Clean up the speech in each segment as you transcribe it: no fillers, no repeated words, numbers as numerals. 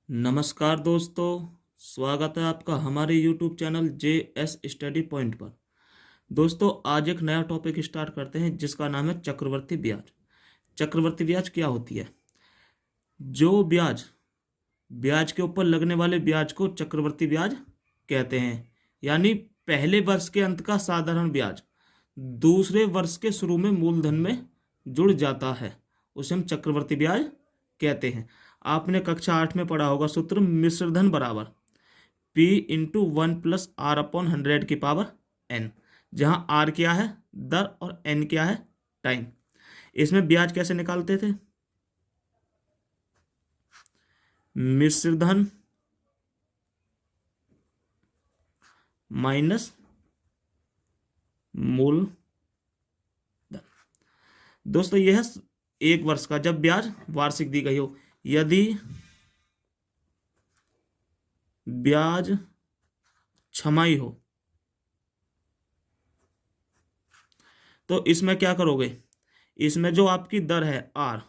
नमस्कार दोस्तों, स्वागत है आपका हमारे YouTube channel JS study point पर। दोस्तों, आज एक नया टॉपिक स्टार्ट करते हैं जिसका नाम है चक्रवर्ती ब्याज। चक्रवर्ती ब्याज क्या होती है? जो ब्याज ब्याज के ऊपर लगने वाले ब्याज को चक्रवर्ती ब्याज कहते हैं। यानी पहले वर्ष के अंत का साधारण ब्याज दूसरे वर्ष के शुरू में मूलधन में जुड़ जाता है, उसे हम चक्रवर्ती ब्याज कहते हैं। आपने कक्षा 8 में पढ़ा होगा सूत्र मिश्र धन बराबर P×1+R/100 जहां R क्या है दर और N क्या है टाइम। इसमें ब्याज कैसे निकालते थे? मिश्र धन माइनस मूल धन। दोस्तों, यह है एक वर्ष का जब ब्याज वार्षिक दी गई हो। यदि ब्याज छमाही हो तो इसमें क्या करोगे? इसमें जो आपकी दर है आर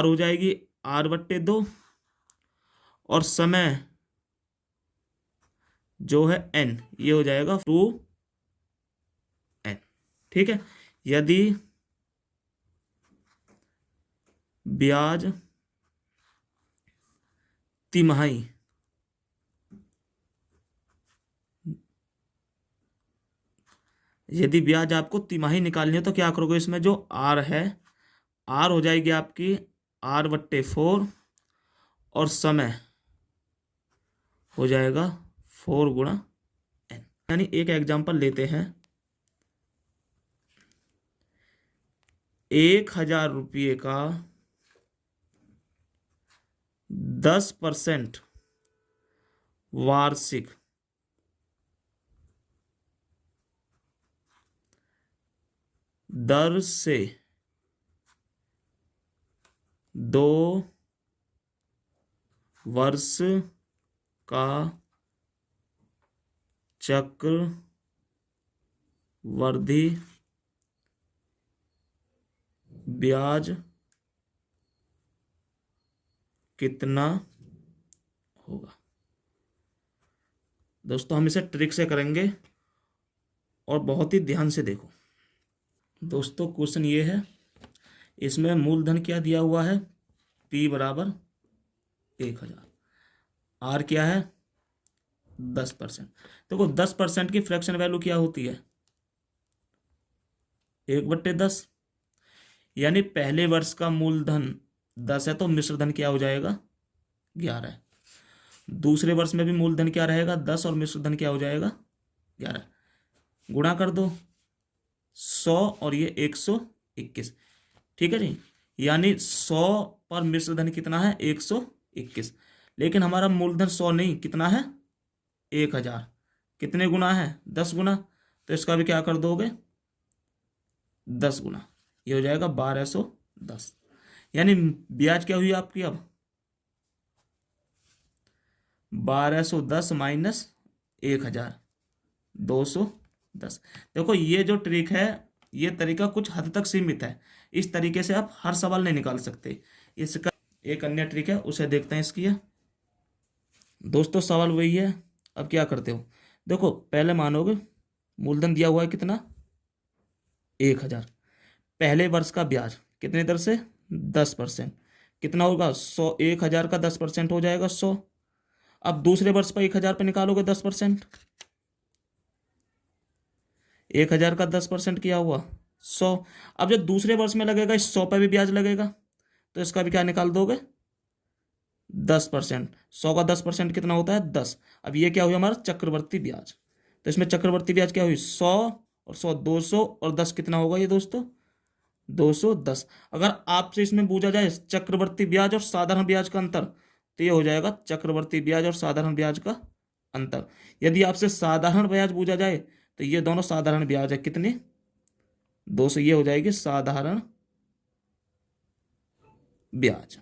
हो जाएगी R/2 और समय जो है N ये हो जाएगा 2N। ठीक है। यदि ब्याज तिमाही यदि ब्याज आपको तिमाही निकालनी है तो क्या करोगे? इसमें जो R है R हो जाएगी आपकी R/4 और समय हो जाएगा 4 × N। यानी एक एग्जांपल लेते हैं। 1000 रुपये का 10% वार्षिक दर से 2 वर्ष का चक्रवृद्धि ब्याज कितना होगा? दोस्तों, हम इसे ट्रिक से करेंगे और बहुत ही ध्यान से देखो। दोस्तों, क्वेश्चन ये है, इसमें मूलधन क्या दिया हुआ है? P बराबर 1000। R क्या है 10%। देखो 10% की फ्रैक्शन वैल्यू क्या होती है? 1/10। यानी पहले वर्ष का मूलधन 10 है तो मिश्र धन क्या हो जाएगा? 11 है। दूसरे वर्ष में भी मूलधन क्या रहेगा? 10 और मिश्र धन क्या हो जाएगा? 11। गुणा कर दो 100 और ये 121। ठीक है जी। यानी 100 पर मिश्र धन कितना है? 121। लेकिन हमारा मूलधन 100 नहीं, कितना है? 1000। कितने गुना है? 10 गुना। तो इसका भी क्या कर दोगे? 10 गुना। ये हो जाएगा 1210। यानी ब्याज क्या हुई आपकी अब? 1210 माइनस 1000 210। देखो ये जो ट्रिक है ये तरीका कुछ हद तक सीमित है। इस तरीके से आप हर सवाल नहीं निकाल सकते। इसका एक अन्य ट्रिक है, उसे देखते हैं इसकी। दोस्तों, सवाल वही है। अब क्या करते हो? देखो पहले मानोगे मूलधन दिया हुआ है कितना? 1000। पहले वर्ष का ब्याज कितने दर से? 10%। कितना होगा? 100। 1000 का 10% हो जाएगा 100। अब दूसरे वर्ष पर 1000 पे निकालोगे 10%। 1000 का 10% किया हुआ 100। अब जब दूसरे वर्ष में लगेगा इस 100 पे भी ब्याज लगेगा तो इसका भी क्या निकाल दोगे? 10%। 100 का 10% कितना होता है? 10। अब ये क्या हुआ हमारा? चक्रवर्ती ब्याज। तो इसमें चक्रवर्ती ब्याज क्या हुई? 100 और 100 200 और 10 कितना होगा ये दोस्तों? 210। अगर आपसे इसमें पूछा जाए चक्रवर्ती ब्याज और साधारण ब्याज का अंतर तो ये हो जाएगा चक्रवर्ती ब्याज और साधारण ब्याज का अंतर। यदि आपसे साधारण ब्याज पूछा जाए तो ये दोनों साधारण ब्याज है, कितने? 200। ये हो जाएगी साधारण ब्याज।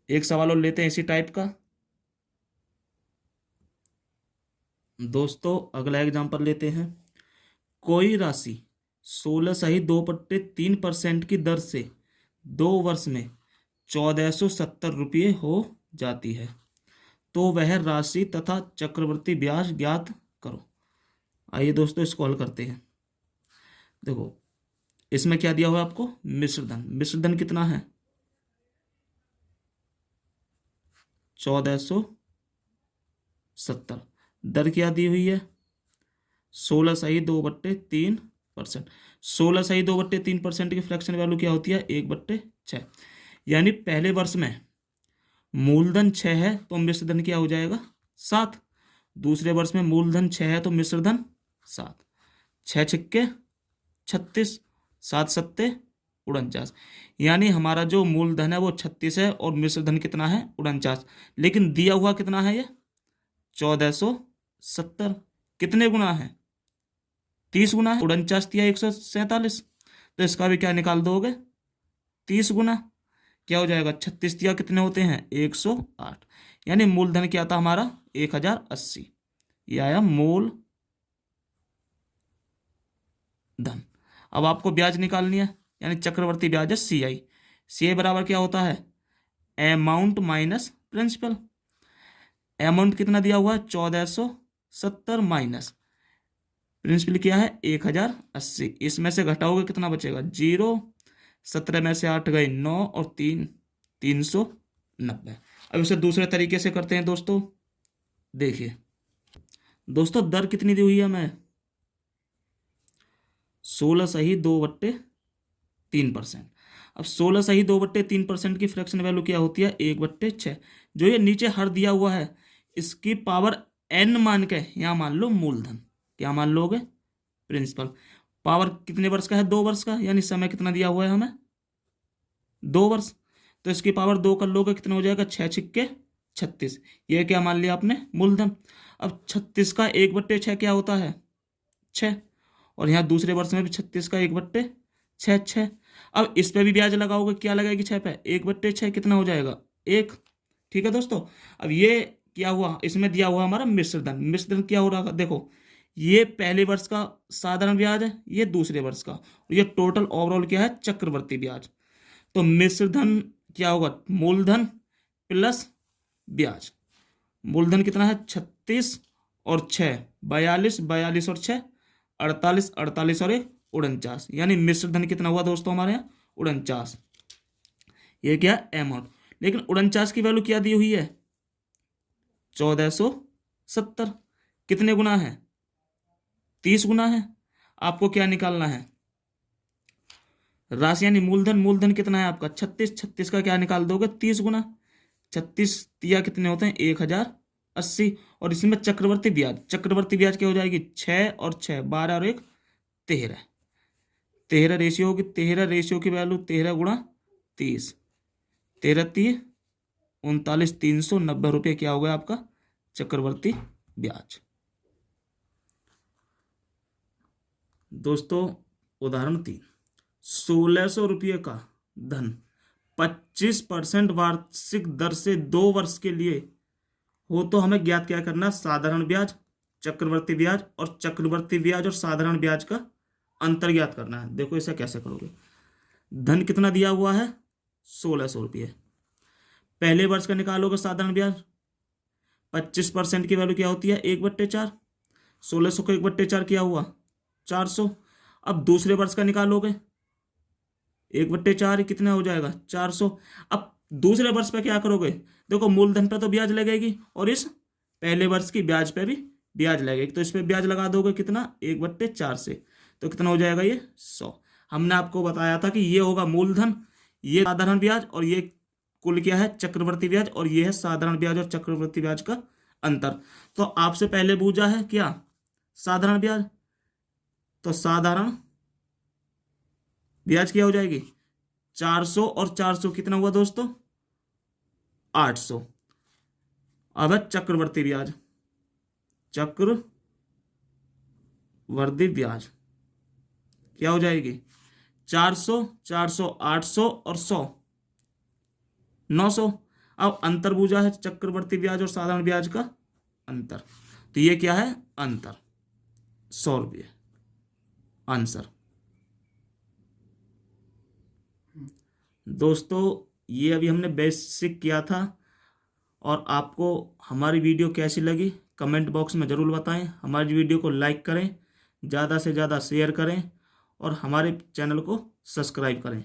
एक सवाल और लेते हैं इसी टाइप का। दोस्तों, अगला एग्जांपल लेते हैं। कोई राशि 16 सही 2/3% की दर से 2 वर्ष में 1470 हो जाती है, तो वह राशि तथा चक्रवृद्धि ब्याज ज्ञात करो। आइए दोस्तों इसको हल करते हैं। देखो इसमें क्या दिया हुआ है आपको, मिश्र धन। मिश्र धन कितना है, 1470। दर क्या दी हुई है, 16/2/3%। 16/2/3% की फ्रैक्शन वैल्यू क्या होती है, 1/6। यानी पहले वर्ष में मूलधन 6 है तो मिश्र धन क्या हो जाएगा, 7। दूसरे वर्ष में मूलधन 6 है तो मिश्र धन 7। 6 छिक्के 36, 7 सत्ते 49। यानी हमारा जो मूलधन है वो 36 है और मिश्र धन कितना है, 49। लेकिन दिया हुआ कितना है, ये 1470। कितने गुना है, 30 गुना है। 49 दिया 147, तो इसका भी क्या निकाल दोगे, 30 गुना। क्या हो जाएगा, 36 दिया कितने होते हैं, 108। यानी मूलधन क्या था हमारा, 1080। यह आया मूल धन। अब आपको ब्याज निकालनी है, यानी चक्रवर्ती ब्याज है CI। CI बराबर क्या होता है, अमाउंट माइनस प्रिंसिपल। अमाउंट कितना दिया हुआ है, 1470 माइनस प्रिंसिपल क्या है, 1080। इसमें से घटाओगे कितना बचेगा, 0। 17 में से 8 गए 9 और 3 390। अब इसे दूसरे तरीके से करते हैं दोस्तों। देखिए दोस्तों दर कितनी दी हुई है हमें, 16/2/3%। अब 16/2/3% की फ्रैक्शन वैल्यू क्या होती है, 1/6। जो ये नीचे हर दिया हुआ है इसकी पावर n मान के यहाँ मान लो मूलधन, क्या मान लोगे, प्रिंसिपल। पावर कितने वर्ष का है, 2 वर्ष का। यानी समय कितना दिया हुआ है हमें, 2 वर्ष। तो इसकी पावर 2 कर लोगे कितना हो जाएगा, 6 छिक्के 36। ये क्या मान लिया आपने, मूलधन। अब 36 का 1/6 क्या होता है, 6। और यहाँ दूसरे वर्ष में भी 36 का 1/6 6। अब इस पे भी ब्याज लगाओगे, क्या लगाएगी 6 पे, 1/6 कितना हो जाएगा, 1। ठीक है दोस्तों। अब ये क्या हुआ, इसमें दिया हुआ हमारा मिश्र धन। मिश्र धन क्या हो रहा है, देखो ये पहले वर्ष का साधारण ब्याज है, ये दूसरे वर्ष का, और ये टोटल ओवरऑल क्या है, चक्रवर्ती ब्याज। तो मिश्र धन क्या होगा, मूलधन प्लस ब्याज। मूलधन कितना है, 36 और 6 42, 42 और 6 48, 48 और 1 49। यानी मिश्र धन कितना हुआ दोस्तों हमारे यहाँ, 49। ये क्या अमाउंट। लेकिन 49 की वैल्यू क्या दी हुई है, 1470। कितने गुना है, 30 गुना है। आपको क्या निकालना है, राशि यानी मूलधन। मूलधन कितना है आपका, 36। 36 का क्या निकाल दोगे, 30 गुना। 36 दिया कितने होते हैं, 1080। और इसमें चक्रवर्ती ब्याज, चक्रवर्ती ब्याज क्या हो जाएगी, 6 और 6 12 और 1 13। 13 रेशियो होगी, 13 रेशियो की वैल्यू 13 गुणा 30, 13 30 39, 390 रुपये क्या हो गया आपका चक्रवर्ती ब्याज। दोस्तों उदाहरण 3, 1600 रुपये का धन 25% वार्षिक दर से 2 वर्ष के लिए हो तो हमें ज्ञात क्या करना, साधारण ब्याज, चक्रवर्ती ब्याज और चक्रवर्ती ब्याज और साधारण ब्याज का अंतर ज्ञात करना है। देखो इसे कैसे करोगे। धन कितना दिया हुआ है, 1600 रुपये। पहले वर्ष का निकालोगे साधारण ब्याज, 25% की वैल्यू क्या होती है, 1/4। 1600 को 1/4 क्या हुआ, 400। अब दूसरे वर्ष का निकालोगे, 1/4 कितना हो जाएगा, 400। अब दूसरे वर्ष पे क्या करोगे, देखो मूलधन पे तो ब्याज लगेगी और इस पहले वर्ष की ब्याज पे भी ब्याज लगेगी, तो इस पे ब्याज लगा दोगे कितना, 1/4 से, तो कितना हो जाएगा ये 100। हमने आपको बताया था कि ये होगा मूलधन, ये साधारण ब्याज, और ये कुल क्या है, चक्रवर्ती ब्याज, और ये है साधारण ब्याज और चक्रवर्ती ब्याज का अंतर। तो आपसे पहले पूछा है क्या, साधारण ब्याज, तो साधारण ब्याज क्या हो जाएगी, 400 और 400 कितना हुआ दोस्तों, 800। अब है चक्रवर्ती ब्याज, चक्रवर्ती ब्याज क्या हो जाएगी, 400 400 800 और 100 900। अब अंतर पूछा है चक्रवर्ती ब्याज और साधारण ब्याज का अंतर, तो ये क्या है, अंतर 100 रुपये आंसर। दोस्तों ये अभी हमने बेसिक किया था। और आपको हमारी वीडियो कैसी लगी कमेंट बॉक्स में ज़रूर बताएं। हमारी वीडियो को लाइक करें, ज़्यादा से ज़्यादा शेयर करें और हमारे चैनल को सब्सक्राइब करें।